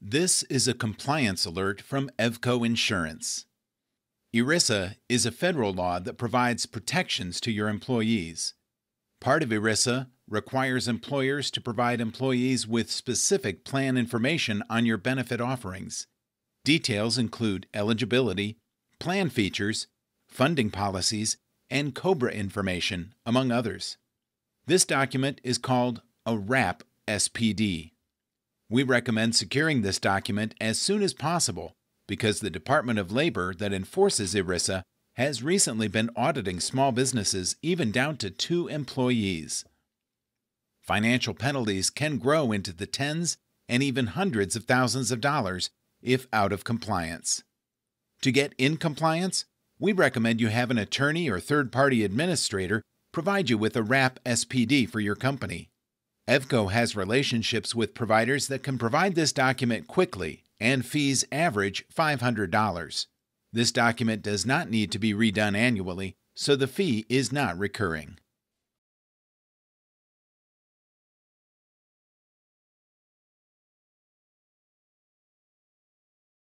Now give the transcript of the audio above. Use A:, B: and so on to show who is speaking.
A: This is a compliance alert from EVCO Insurance. ERISA is a federal law that provides protections to your employees. Part of ERISA requires employers to provide employees with specific plan information on your benefit offerings. Details include eligibility, plan features, funding policies, and COBRA information, among others. This document is called a WRAP SPD. We recommend securing this document as soon as possible because the Department of Labor that enforces ERISA has recently been auditing small businesses even down to 2 employees. Financial penalties can grow into the tens and even hundreds of thousands of dollars if out of compliance. To get in compliance, we recommend you have an attorney or third-party administrator provide you with a WRAP SPD for your company. EVCO has relationships with providers that can provide this document quickly, and fees average $500. This document does not need to be redone annually, so the fee is not recurring.